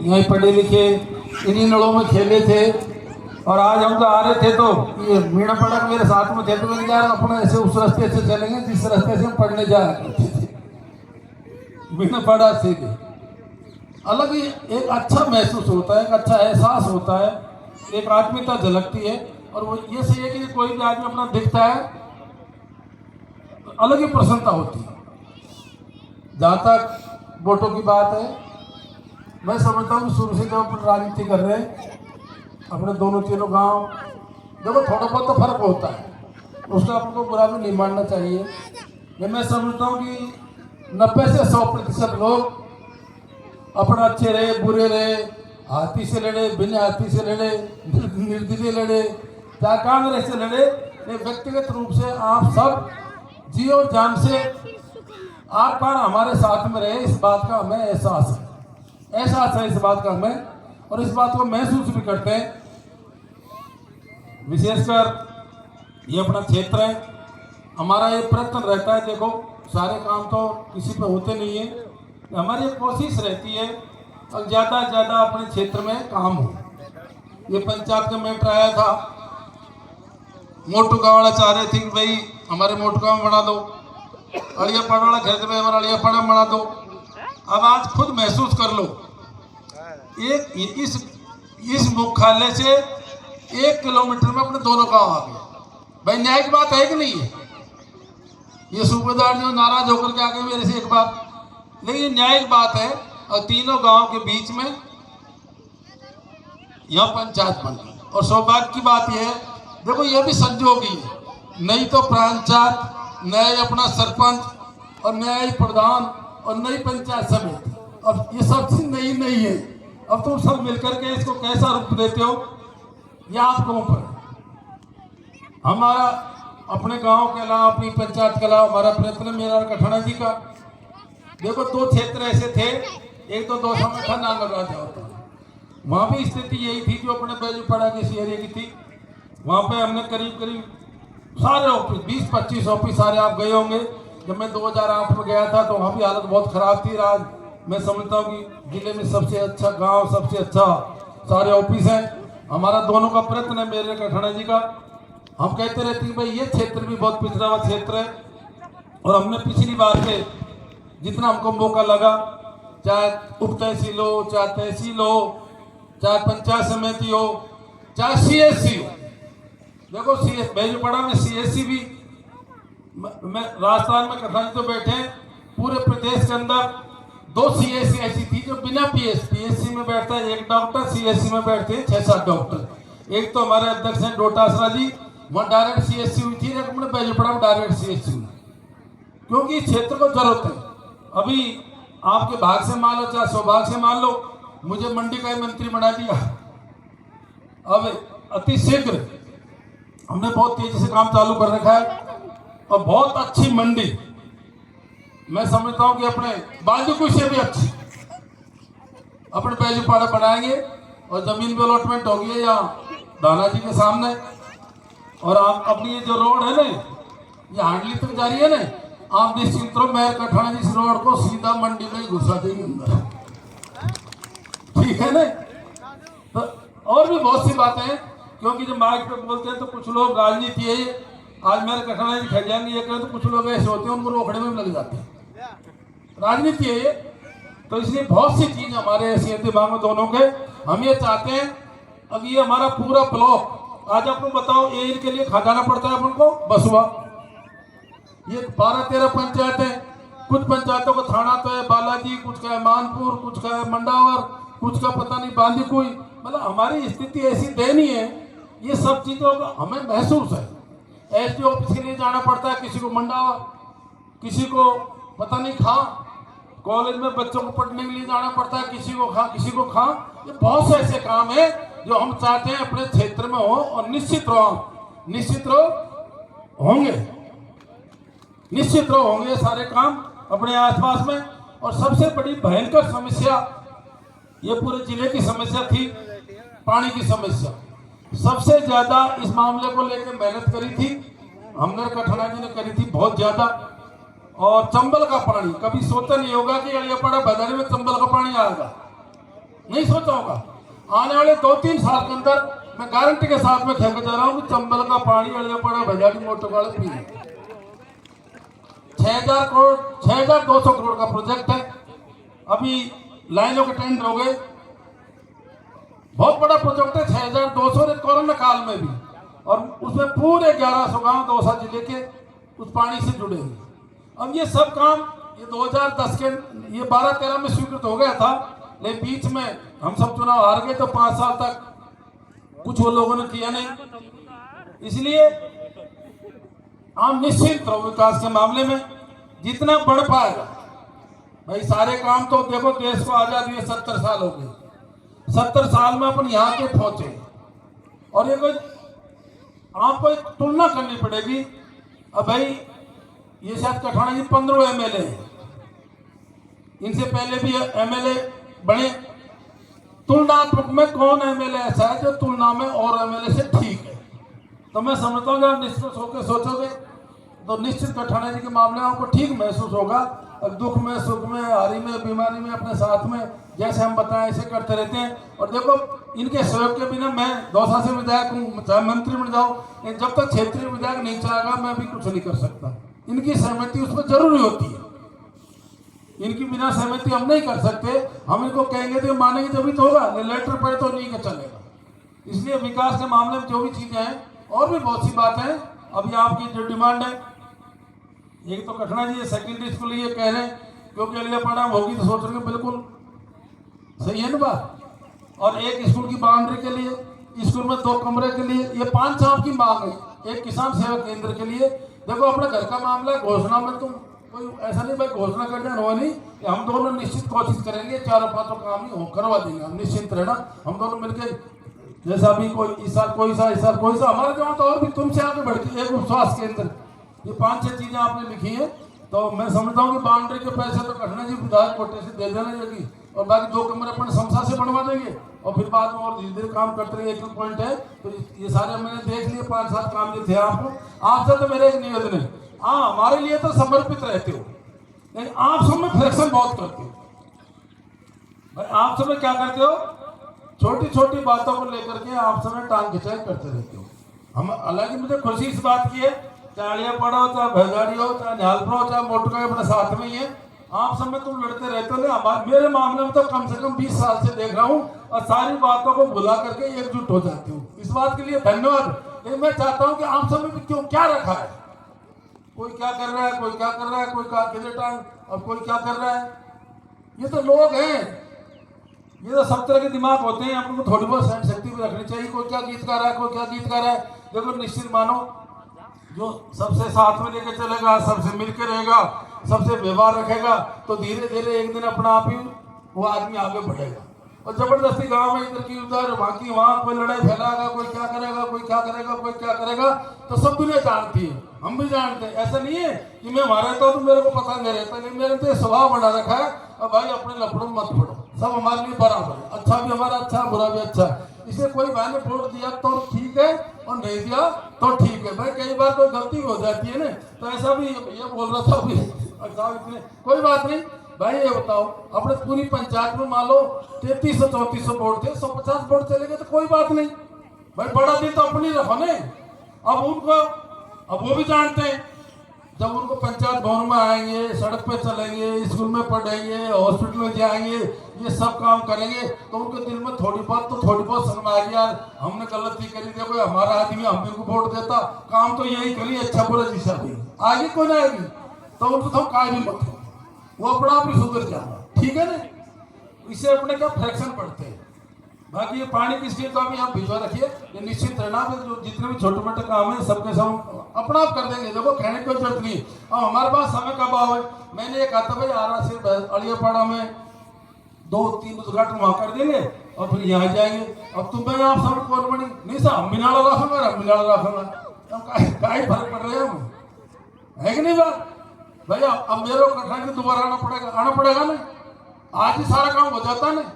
यहीं पढ़े लिखे, इन्हीं नलों में खेले थे। और आज हम तो आ रहे थे तो ये मीणा पड़ा मेरे साथ में थे, तो मैंने कहा अपना ऐसे उस रास्ते से चलेंगे जिस रास्ते से हम पढ़ने जा रहे थे। मीणा पड़ा से अलग ही एक अच्छा महसूस होता है, एक अच्छा एहसास होता है, एक आत्मीयता झलकती है। और वो ये सही है कि कोई भी आदमी अपना दिखता है तो अलग ही प्रसन्नता होती है। जहाँ तक वोटों की बात है, मैं समझता हूँ शुरू से जब अपन राजनीति कर रहे हैं अपने दोनों तीनों गांव, देखो थोड़ा बहुत तो फर्क होता है, उसका आपको बुरा भी नहीं मानना चाहिए। मैं समझता हूँ कि 90 से 100% लोग अपना अच्छे रहे बुरे रहे, हाथी से लड़े बिना हाथी से लड़े, निर्दलीय लड़े, चाहे कांग्रेस से लड़े, व्यक्तिगत रूप से आप सब जी और जान से आर पार हमारे साथ में रहे, इस बात का हमें एहसास है इस बात का हमें, और इस बात को महसूस भी करते हैं। विशेषकर ये अपना क्षेत्र है, हमारा ये प्रयत्न रहता है, देखो सारे काम तो किसी पे होते नहीं है, हमारी कोशिश रहती है और ज़्यादा से ज़्यादा अपने क्षेत्र में काम हो। ये पंचायत का मैटर आया था, मोटू गाँव वाला चाह रहे थे कि भाई हमारे मोटू गाँव में बना दो, अड़िया पाड़ा वाला खेत में हमारा अड़िया पाड़ा बना दो। अब आज खुद महसूस कर लो, एक इस मुख्यालय से 1 किलोमीटर में अपने दोनों गांव आ गए। भाई न्याय की बात है कि नहीं है? ये सूबेदार जो नाराज होकर के आ गए मेरे से एक बार, लेकिन न्याय की बात है। और तीनों गांव के बीच में यह पंचायत बन गई, और सौभाग्य की बात यह है, देखो ये भी संजोग ही है, नहीं तो पंचायत, नए अपना सरपंच और नए प्रधान और नई पंचायत समिति, अब ये सब चीज नहीं है। अब तुम सब मिलकर के इसको कैसा रूप देते हो ये आपको ऊपर। हमारा अपने गांव के अलावा अपनी पंचायत के अलावा हमारा प्रयत्न मेरा और कठाना जी का, देखो 2 क्षेत्र ऐसे थे, एक तो 200 में था नांगलराज होता, वहाँ भी स्थिति यही थी जो अपने बैजूपाड़ा के इस एरिया की थी। वहाँ पे हमने करीब सारे ऑफिस 20-25 ऑफिस सारे आप गए होंगे। जब मैं 2008 में गया था तो वहाँ भी हालत बहुत खराब थी। आज मैं समझता हूँ कि जिले में सबसे अच्छा गांव, सबसे अच्छा सारे ऑफिस हैं। हमारा दोनों का प्रयत्न है, मेरे कठाना जी का। हम कहते रहते हैं भाई ये क्षेत्र भी बहुत पिछड़ा हुआ क्षेत्र है, और हमने पिछली बार से जितना हमको मौका लगा, चाहे उप तहसील हो, चाहे तहसील हो, चाहे पंचायत समिति हो, चाहे CSC हो, देखो बैजूपाड़ा में CSC भी, मैं राजस्थान में कठाना जी तो बैठे हैं, पूरे प्रदेश के अंदर 2 CSC ऐसी थी जो बिना PSC में बैठता है एक डॉक्टर, CSC में बैठते हैं 6-7 डॉक्टर। एक तो हमारे अध्यक्ष हैं डोटासरा जी, वहाँ डायरेक्ट CSC हुई थी, एक अपने बैजूपाड़ा में डायरेक्ट CSC हुई, क्योंकि इस क्षेत्र को जरूरत है। अभी आपके भाग से मान लो चाहे सौभाग्य से मान लो, मुझे मंडी का मंत्री बना दिया। अब अति शीघ्र हमने बहुत तेजी से काम चालू कर रखा है, और बहुत अच्छी मंडी मैं समझता हूं कि अपने बाजूकुई से भी अच्छी अपने बैजूपाड़ा बनाएंगे, और जमीन भी अलॉटमेंट होगी यहाँ दाना जी के सामने। और आप अपनी ये जो रोड है ना, ये हांडली तक जा रही है ना, आप निश्चिंत रहो, मैं कठाना जी इस रोड को सीधा मंडी में घुसा देंगे अंदर, ठीक है ना? तो और भी बहुत सी बातें हैं, क्योंकि जब माइक पे बोलते हैं तो कुछ लोग राजनीति है, आज मेरे कठाना जी खा जाएंगे ये कहें, तो कुछ लोग ऐसे होते हैं उनको रोकने में लग जाते हैं, राजनीति है ये। तो इसलिए बहुत सी चीज हमारे ऐसी दिमाग में दोनों के, हम ये चाहते हैं अब ये हमारा पूरा ब्लॉक, आज आपको बताओ ये इनके लिए खजाना पड़ता है अपन को बसुआ, ये 12-13 पंचायत है, कुछ पंचायतों का थाना तो है बालाजी, कुछ का है मानपुर, कुछ का है मंडावर, कुछ का पता नहीं बांदीकुई, मतलब हमारी स्थिति ऐसी दयनीय है। ये सब चीजों का हमें महसूस है। SDO ऑफिस के लिए जाना पड़ता है, किसी को मंडावर, किसी को पता नहीं कॉलेज में बच्चों को पढ़ने के लिए जाना पड़ता है, किसी को खा। ये बहुत से ऐसे काम है जो हम चाहते हैं अपने क्षेत्र में हो, और निश्चित रहो होंगे सारे काम अपने आसपास में। और सबसे बड़ी भयंकर समस्या ये पूरे जिले की समस्या थी, पानी की समस्या। सबसे ज्यादा इस मामले को लेकर मेहनत करी थी हमने, कठाना जी ने करी थी बहुत ज्यादा। और चंबल का पानी, कभी सोचा नहीं होगा कि अड़ियापाड़ा भदारी में चंबल का पानी आएगा। नहीं सोचा होगा। आने वाले 2-3 साल के अंदर मैं गारंटी के साथ में कह के जा रहा हूँ कि चंबल का पानी अड़िया पड़ा भजाड़ी मोटर वाले पी 6,000 करोड़ 6,200 करोड़ का प्रोजेक्ट है। अभी लाइनों के टेंडर हो गए, बहुत बड़ा प्रोजेक्ट है 6,200 कोरोना काल में भी, और उसमें पूरे 1100 गांव दौसा जिले के उस पानी से जुड़े हुए। अब ये सब काम ये 2010 के ये 12-13 में स्वीकृत हो गया था, लेकिन बीच में हम सब चुनाव हार गए तो 5 साल तक कुछ वो लोगों ने किया नहीं। इसलिए हम निश्चिंत रहो विकास के मामले में जितना बढ़ पाएगा। भाई सारे काम तो देखो, देश को आजादी में 70 साल हो गए, 70 साल में अपन यहाँ के पहुंचे, और ये कोई आपको एक तुलना करनी पड़ेगी। अब भाई ये शायद कठाना जी 15 एमएलए हैं, इनसे पहले भी एमएलए बने। तुलनात्मक में कौन एमएलए ऐसा है जो तुलना में और एमएलए से ठीक है? तो मैं समझता हूँ जब निश्चित होकर सोचोगे तो निश्चित कठाना जी के मामले में आपको ठीक महसूस होगा। और दुख में, सुख में, हारी में, बीमारी में अपने साथ में जैसे हम बताएं ऐसे करते रहते हैं। और देखो इनके सहयोग के बिना मैं दौसा से विधायक हूँ, चाहे मंत्री बन जाऊँ, जब तक क्षेत्रीय विधायक नहीं चलाएगा मैं भी कुछ नहीं कर सकता। इनकी सहमति उसमें जरूरी होती है, इनकी बिना सहमति हम नहीं कर सकते। हम इनको कहेंगे तो मानेंगे जब तो होगा, लेटर पर तो नहीं कर चलेगा। इसलिए विकास के मामले में जो भी चीजें हैं और भी बहुत सी बातें हैं। अभी आपकी जो डिमांड है, एक तो कठना जी सेकेंडरी स्कूल ये कह रहे हैं क्योंकि अगले परिणाम होगी तो सोच रहे बिल्कुल सही है ना बात। और एक स्कूल की बाउंड्री के लिए, स्कूल में 2 कमरे के लिए, ये 5 साल की मांग है। एक किसान सेवा केंद्र के लिए देखो अपने घर का मामला घोषणा में तुम कोई ऐसा नहीं भाई घोषणा कर देना हो नहीं, हम दोनों निश्चित कोशिश करेंगे 4-5 काम ही हो करवा देंगे। हम निश्चिंत रहना, हम दोनों मिलकर जैसा भी कोई इस साल कोई सा, इस साल कोई सा, हमारे गाँव तो और भी तुमसे आगे बढ़ के एक स्वास्थ्य केंद्र, ये 5-6 चीजें आपने लिखी हैं। तो मैं समझता हूँ कि बाउंड्री के पैसे तो कठना जी विधायक कोटे से दे देना चाहिए, और बाकी 2 कमरे अपन समसा से बनवा देंगे, और फिर बाद में और धीरे धीरे काम करते रहिए। एक पॉइंट है तो ये सारे मैंने देख लिए 5-7 काम जो थे आपसे तो मेरे एक निवेदन है, हाँ हमारे लिए तो समर्पित रहते हो, लेकिन आप सब में फ्रैक्शन बहुत करते हो। भाई आप सब में क्या करते हो, छोटी छोटी बातों को लेकर के आप सब में टांग खिंचाई करते रहते हो। हम हालांकि मुझे खुशी इस बात की है, चाहे अड़िया पड़ा हो, चाहे भैजाड़ी हो, चाहे न्यालपुर हो, चाहे मोटका अपने साथ में ही है, आप सब में तुम लड़ते रहते हो। मेरे मामले में तो कम से कम 20 साल से देख रहा हूँ, और सारी बातों को भुला करके एकजुट हो जाती हूँ। इस बात के लिए धन्यवाद। लेकिन मैं चाहता हूँ कि आप सब में भी क्यों क्या रखा है, कोई क्या कर रहा है, कोई क्या कर रहा है, कोई क्या किधर टांग और कोई क्या कर रहा है। ये तो लोग हैं, ये तो सब तरह के दिमाग होते हैं, आपको थोड़ी बहुत सहन शक्ति भी रखनी चाहिए। कोई क्या गीत गा रहा है, कोई क्या गीत गा रहा है, देखो निश्चित मानो जो सबसे साथ में लेके चलेगा, सबसे मिलकर रहेगा, सबसे व्यवहार रखेगा, तो धीरे धीरे एक दिन अपना आप ही वो आदमी आगे बढ़ेगा। और जबरदस्ती गांव में इधर की उधर, वहां की वहां, कोई लड़ाई फैलाएगा, कोई क्या करेगा, कोई क्या करेगा, कोई क्या करेगा, तो सब दुनिया जानती है, हम भी जानते हैं। ऐसा नहीं है कि मैं वहां रहता हूं तो मेरे को पता नहीं रहता, लेकिन मेरे तो स्वभाव बना रखा है, और भाई अपने लफड़ों मत पड़ो, सब हमारे लिए बराबर है, अच्छा भी हमारा अच्छा, बुरा भी अच्छा। इसलिए कोई भाई ने वोट दिया तो ठीक है, और नहीं दिया तो ठीक है। भाई कई बार कोई गलती हो जाती है ना, तो ऐसा भी ये बोल रहा था अभी, इतने कोई बात नहीं। भाई ये बताओ, अपने पूरी पंचायत में मान लो 3300-3400 वोट थे, 150 वोट चले गए तो कोई बात नहीं। भाई बड़ा दिल तो अपनी रखो ने। अब उनको, अब वो भी जानते हैं जब उनको पंचायत भवन में आएंगे, सड़क पे चलेंगे, स्कूल में पढ़ेंगे, हॉस्पिटल में जाएंगे, ये सब काम करेंगे, तो उनके दिल में थोड़ी बहुत समझ में आएगी, यार हमने गलती करी, देखो हमारा आदमी हम भी को वोट देता, काम तो यही करिए, अच्छा बुरा जिसा भी आगे कौन आएगी, तो उनको तो काय भी मत हो, वो अपना आप ही सुधर जाएगा, ठीक है ना। इससे अपने क्या फ्रैक्शन पड़ते हैं। बाकी ये पानी की स्कीम तो अभी आप भिजवा रखिए, ये निश्चित रहना, जो जितने भी छोटे मोटे काम है सबके सब अपना आप कर देंगे, देखो कहने की जरूरत नहीं। अब हमारे पास समय का अभाव है, मैंने ये कहा था भाई आरा से अड़ियापाड़ा में 2-3 उद्घाटन वहां कर देंगे और फिर यहाँ जाएंगे। अब तुम्हें आप सब कौन बनी नहीं सर, हम भी नाड़ा रखूंगा, हम भी नाड़ा रखूंगा, क्या ही फर्क पड़ रहे हैं हम, है कि नहीं बात भैया। अब मेरे को कठिनाई से दोबारा आना पड़ेगा ना, आज ही सारा काम हो जाता है ना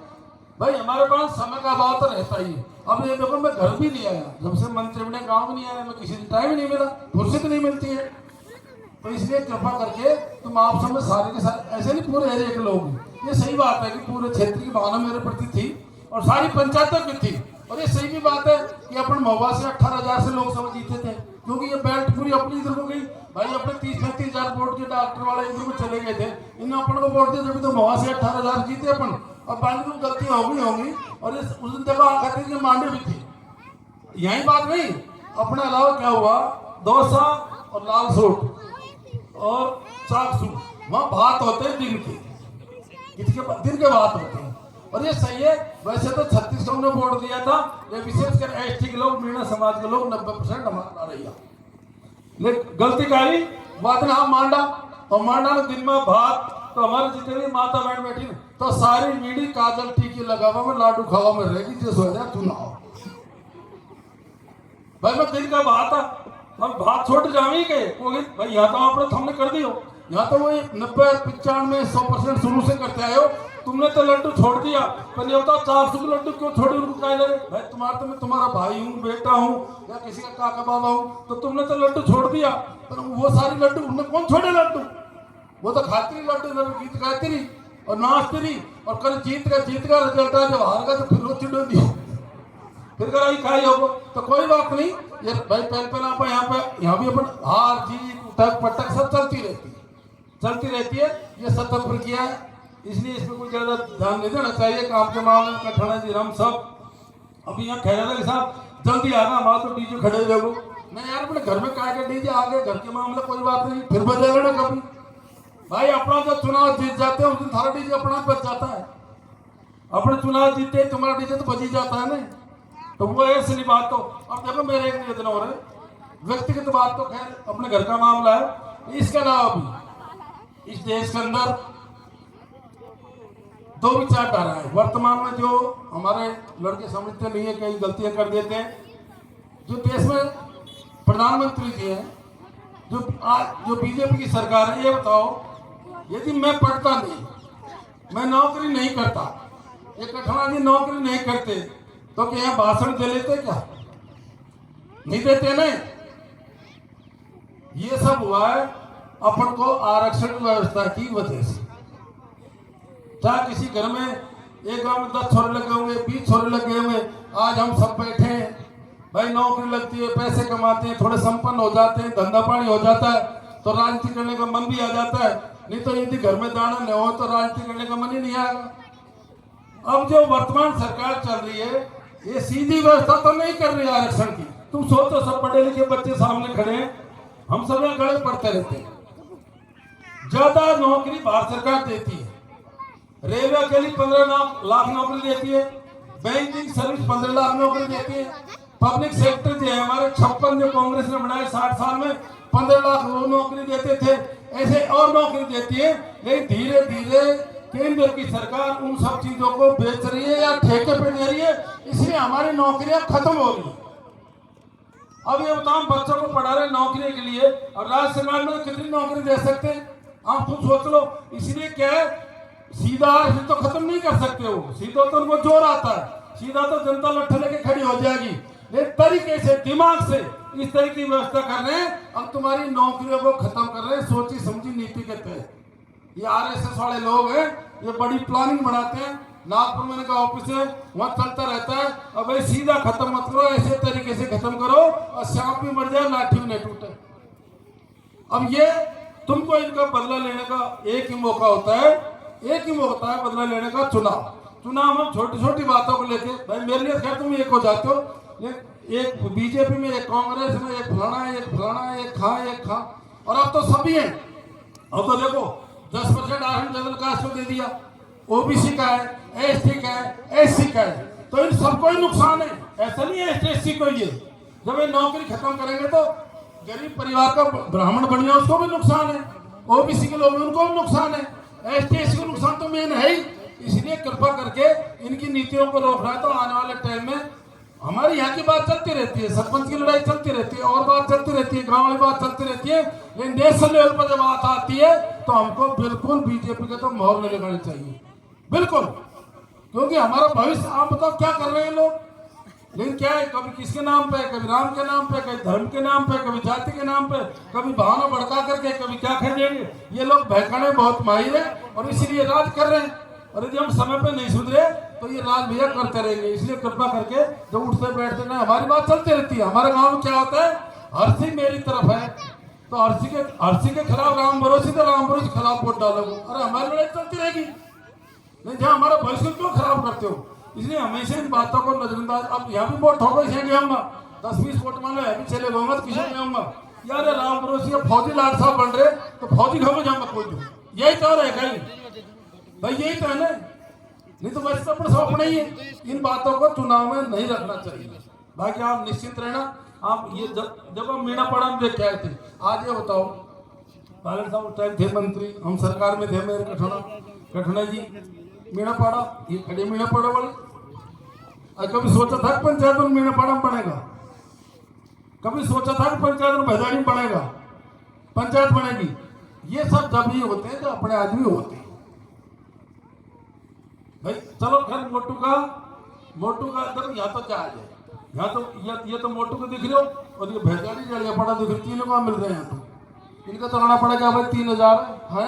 भाई। हमारे पास समय का अभाव तो रहता ही है। अब ये देखो मैं घर भी नहीं आया, जब से मंत्री बने गांव भी नहीं आया, मैं किसी दिन टाइम ही नहीं मिला, फुर्सत नहीं मिलती है। तो इसलिए कृपा करके तुम आप सब में सारे के साथ, ऐसे नहीं पूरे एरिया के लोग, ये सही बात है कि पूरे क्षेत्र की भावना मेरे प्रति थी, और सारी पंचायतों की थी। और ये सही भी बात है कि अपन महुआ से 18,000 से लोकसभा जीते थे, क्योंकि ये बेल्ट पूरी अपनी इधर को गई। भाई अपने 30-35,000 वोट के डॉक्टर वाले इधर को चले गए थे, इन अपन को वोट दिए जब तो महुआ से 18,000 जीते अपन। और बाकी तो गलतियां होंगी। और उस दिन देखो आखिर की मांडे भी थी, यही बात नहीं। अपने अलावा क्या हुआ, डोसा और लाल सूट और चाक सूट, वहाँ भात होते हैं दिन के भात होते हैं। और ये सही है। वैसे तो 36 ने वोट दिया था, ये विशेषकर एसटी के लोग, मीणा समाज के लोग 90% हमारा रही। लेकिन गलती करी बात ना मांडा, और मांडा ने दिन में भात, तो हमारे जितने भी माता बहन बैठी तो सारी मीडी काजल टीकी लगावा में लाडू खावा में रहेगी, जिस वजह चुनाव। भाई मैं दिन का भात हम भात छोड़ जावे गए भाई, यहाँ तो आपने हमने कर दियो, यहाँ तो वही 90, 95, 100% शुरू से करते आए हो। तुमने तो लड्डू छोड़ दिया, पर ये बताओ 400 के लड्डू क्यों छोड़े, उनको कह लगे भाई तुम्हारा तो मैं तुम्हारा भाई हूँ, बेटा हूँ, या किसी का काका बाबा हूँ, तो तुमने तो लड्डू छोड़ दिया। पर वो सारे लड्डू उनने कौन छोड़े लड्डू, वो तो खाती रही लड्डू, गीत गाती रही और नाचती रही। और कल जीत का रिजल्ट आ, जब हार गया तो फिर वो चिड़ो दी, फिर कराई खाई होगा। तो कोई बात नहीं, ये भाई पहले आप यहाँ भी अपन हार जीत उठक पटक सब चलती रहती है। ये सतत प्रक्रिया है, इसलिए इसमें कोई ज्यादा ध्यान नहीं देना चाहिए। काम के मामले में कठिना जी हम सब अभी यहाँ खैरा के साथ जल्दी आना, हमारा तो डीजे खड़े रहो नहीं यार, अपने घर में काय के डीजे आगे, घर के मामले कोई बात नहीं, फिर बजा लेना कभी। भाई अपना जब चुनाव जीत जाते हैं उस दिन थारा डीजे अपना बच जाता है, अपने चुनाव जीते तुम्हारा डीजे तो बच ही जाता है ना। तो वो ऐसे नहीं बात। तो अब देखो मेरे एक निवेदन हो रहे, व्यक्तिगत बात तो खैर अपने घर का मामला है, इसके अलावा भी इस देश के अंदर दो विचारधारा है। वर्तमान में जो हमारे लड़के समझते नहीं है, कई गलतियां कर देते हैं। जो देश में प्रधानमंत्री जी हैं, जो बीजेपी की सरकार है, ये बताओ यदि मैं पढ़ता नहीं, मैं नौकरी नहीं करता, ये कठिना जी नौकरी नहीं करते, तो क्या यहाँ भाषण दे लेते, क्या नहीं देते नहीं। ये सब हुआ है अपन को आरक्षण व्यवस्था की वजह से। चाहे किसी घर में एक गांव में 10 छोरे लगे होंगे, 20 छोरे लगे होंगे, आज हम सब बैठे हैं, भाई नौकरी लगती है, पैसे कमाते हैं, थोड़े संपन्न हो जाते हैं, धंधा पानी हो जाता है, तो राजनीति करने का मन भी आ जाता है। नहीं तो यदि घर में दाना न हो तो राजनीति करने का मन ही नहीं आएगा। अब जो वर्तमान सरकार चल रही है, ये सीधी व्यवस्था तो नहीं कर रही आरक्षण की। तुम सोचो सब पढ़े लिखे बच्चे सामने खड़े हैं, हम सब यहाँ खड़े पढ़ते रहते हैं। ज्यादा नौकरी भारत सरकार देती है, रेलवे के लिए 15 लाख नौकरी देती है, बैंकिंग सर्विस 15 लाख नौकरी देती है, पब्लिक सेक्टर जो है हमारे 56 जो कांग्रेस ने बनाए 60 साल में 15 लाख नौकरी देते थे, ऐसे और नौकरी देती है। लेकिन धीरे धीरे केंद्र की सरकार उन सब चीजों को बेच रही है या ठेके पे दे रही है, इसलिए हमारी नौकरियां खत्म हो रही है। अब ये बताओ बच्चों को पढ़ा रहे नौकरी के लिए, और राज्य सरकार में कितनी नौकरी दे सकते हैं आप खुद सोच लो। इसलिए क्या है, सीधा तो खत्म नहीं कर सकते हो, सीधा तो उनको जोर आता है, सीधा तो जनता लट्ठे लेके खड़ी हो जाएगी। एक तरीके से दिमाग से इस तरह की व्यवस्था कर रहे हैं, अब तुम्हारी नौकरियों को खत्म कर रहे हैं सोची समझी नीति के तहत। ये आरएसएस वाले लोग हैं, ये बड़ी प्लानिंग बनाते हैं। नागपुर में इनका ऑफिस है, वहां चलता रहता है। अब भाई सीधा खत्म मत करो, ऐसे तरीके से खत्म करो और सांप भी मर जाए लाठी भी नहीं टूटे। अब ये तुमको इनका बदला लेने का एक ही मौका होता है, एक ही मौका होता है बदला लेने का, चुनाव। चुनाव में छोटी छोटी बातों को लेके, भाई मेरे लिए खैर तुम एक हो जाते हो, एक बीजेपी में, एक कांग्रेस में, एक फलाना है, एक फलाना है, एक खा, और अब तो सभी हैं। अब तो देखो 10% आरक्षण जनरल कास्ट को दे दिया, ओबीसी का है, एसटी का है, एससी का है, तो इन सबको ही नुकसान है। ऐसा नहीं है एसटी को, ये जब ये नौकरी खत्म करेंगे तो गरीब परिवार का ब्राह्मण बढ़िया उसको भी नुकसान है, ओबीसी के लोग उनको भी नुकसान है, एसटी को नुकसान तो मेन है ही। इसलिए कृपा करके इनकी नीतियों को रोकना है। तो आने वाले टाइम में हमारी यहाँ की बात चलती रहती है, सरपंच की लड़ाई चलती रहती है, और बात चलती रहती है, गांव वाली बात चलती रहती है, लेकिन नेशनल लेवल पर जब बात आती है तो हमको बिल्कुल बीजेपी के तो मोहर नहीं लगानी चाहिए, बिल्कुल। क्योंकि हमारा भविष्य, आप बताओ क्या कर रहे हैं लोग। लेकिन क्या है, कभी किसके नाम पे, कभी राम के नाम पे, कभी धर्म के नाम पे, कभी जाति के नाम पे, कभी भावना भड़का करके, कभी क्या खरीदेंगे। ये लोग बहकाने बहुत माहिर है और इसीलिए राज कर रहे हैं। और यदि हम समय पे नहीं सुधरे तो ये राज भैया करते रहेंगे। इसलिए कृपा करके जो उठते बैठते ना, हमारी बात चलती रहती है। हमारे गांव में क्या होता है, हर्षी मेरी तरफ है तो हर्षी के खिलाफ राम भरोसे, तो राम भरोसे के खिलाफ वोट डालोगे। अरे हमारी लड़ाई चलती रहेगी, नहीं जहाँ हमारा भविष्य क्यों खराब करते हो। इसलिए हमेशा इन बातों को नजरअंदाज। अब यहाँ भी वोट होगा, इसे गया 10-20 वोट मान लो अभी चले गऊंगा तो किसी गया यार राम भरोसे फौजी लाड साहब बन रहे तो फौजी होगा जाऊंगा कोई भी, यही तो है कहीं भाई, यही तो है ना। नहीं तो वैसे अपने सब अपना ही है। इन बातों को चुनाव में नहीं रखना चाहिए। बाकी आप निश्चित रहना। आप ये जब हम मीणापाड़ा में देख के आए थे, आज ये बताओ, पायलट साहब उस टाइम थे मंत्री, हम सरकार में थे, मेरे कठुना जी मीणापाड़ा, ये खड़े मीणापाड़ा वाले। कभी सोचा था पंचायत में मीणापाड़ा में बनेगा? कभी सोचा था कि पंचायत में भैदाड़ी में बनेगा, पंचायत बनेगी? ये सब जब ही होते हैं जो अपने आदमी होते हैं भाई। चलो खैर मोटू का देखो, यहाँ तो क्या है, यहाँ तो ये तो मोटू को दिख रहे हो और ये भैदाड़ी जड़ियापाड़ा दिख रही, तीनों को मिल रहे हैं। यहाँ तो इनका तो लाना पड़ेगा भाई 3000 है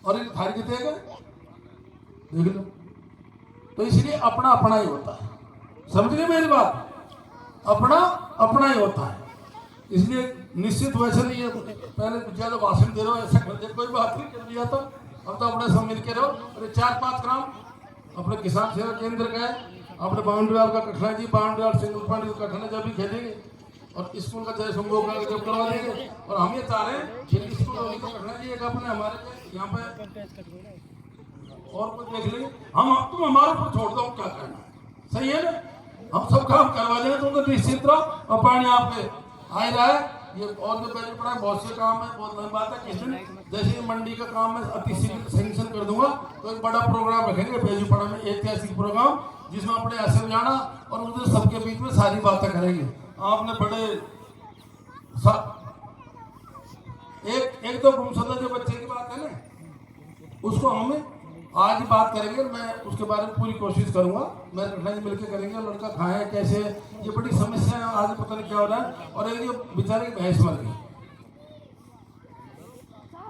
और इन थारी कितने का देख लो। तो इसलिए अपना अपना ही होता है, समझ गए मेरी बात? अपना अपना ही होता है। इसलिए निश्चित वैसे नहीं है पहले ज्यादा भाषण दे रहे हो ऐसा कर दे, कोई बात नहीं कर दिया तो अब तो अपने सब मिल के रहो। अरे 4-5 ग्राम अपने किसान सेवा केंद्र का है, अपने बाउंड्रीवाल का कठना जी, बाउंड्रीवाल सिंगल पॉइंट का कठना जब भी खेलेंगे और स्कूल का जय शंभू का जब करवा देंगे। और हम ये चाह रहे हैं कि स्कूल का कठना जी एक अपने हमारे यहाँ पे और कोई देख लेंगे, हम तुम हमारे ऊपर छोड़ दो क्या करना है, सही है ना? हम सब काम करवा देंगे, तुम तो निश्चिंत रहो। और पानी यहाँ पे आ रहा है, ये और जो पहले पड़ा है बहुत से काम है, बहुत लंबी बात है। किस दिन जैसे मंडी का काम मैं अति शीघ्र सैंक्शन कर दूंगा तो एक बड़ा प्रोग्राम रखेंगे बेजूपड़ा में, ऐतिहासिक प्रोग्राम जिसमें अपने ऐसे जाना और उधर सबके बीच में सारी बातें करेंगे। आपने बड़े एक तो गुमशुदा जो बच्चे की बात है ना, उसको हमें आज ही बात करेंगे। मैं उसके बारे में पूरी कोशिश करूंगा, मैं कठिनाई मिलकर करेंगे। लड़का कहाँ है, कैसे, ये बड़ी समस्या है, आज पता नहीं क्या हो रहा है। और एक ये बेचारे की भैंस मर गई,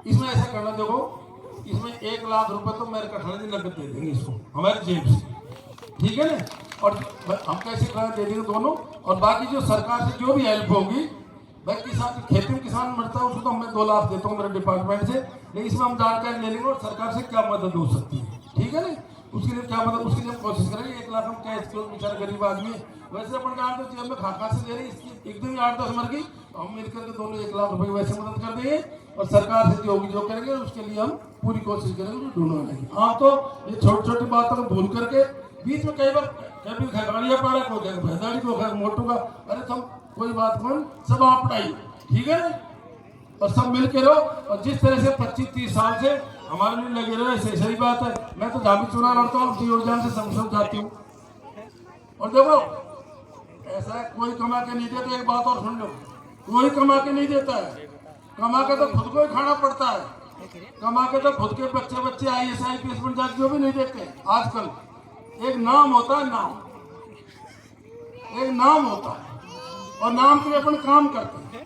इसमें ऐसा करना, देखो इसमें 1 लाख रुपए तो मेरे कठिनाई नकद दे देंगे इसको हमारी जेब से, ठीक है ना? और हम कैसे दे देंगे दोनों। और बाकी जो सरकार से जो भी हेल्प होगी भाई, किसान खेती में किसान मरता है उसको तो मैं 2 लाख देता हूँ मेरे डिपार्टमेंट से, लेकिन इसमें हम जानकारी ले लेंगे और सरकार से क्या मदद हो सकती है, ठीक है ना? उसके लिए क्या मदद, उसके लिए हम कोशिश करेंगे। 1 लाख हम कैश के बेचारा गरीब आदमी है, वैसे अपन जानते तो हमें खाका से दे रही, इसकी एकदम 8-10 मर गई तो हम मिलकर के दोनों 1 लाख रुपए वैसे मदद कर देंगे। और सरकार से जो होगी जो करेंगे उसके लिए हम पूरी कोशिश करेंगे ढूंढने की। हाँ तो ये छोटी छोटी बातों को भूल करके बीच में कई बार कभी खगड़िया पाड़ा को भैदाड़ी को मोटू का, अरे तुम कोई बात कौन, सब आप पढ़ाई, ठीक है ना? और सब मिल के रहो। और जिस तरह से 25-30 साल से हमारे लिए लगे रहे, सही बात है। मैं तो जहाँ भी चुनाव लड़ता हूँ अपनी योजना से समझाती हूँ। और देखो ऐसा कोई कमा के नहीं देता, एक बात और सुन लो, कोई कमा के नहीं देता है, कमा के तो खुद को ही खाना पड़ता है। कमा के तो खुद के बच्चे IAS IPS बन जाते, जो भी नहीं देते आजकल। एक नाम होता है, नाम, एक नाम होता है और नाम पे अपन काम करते हैं।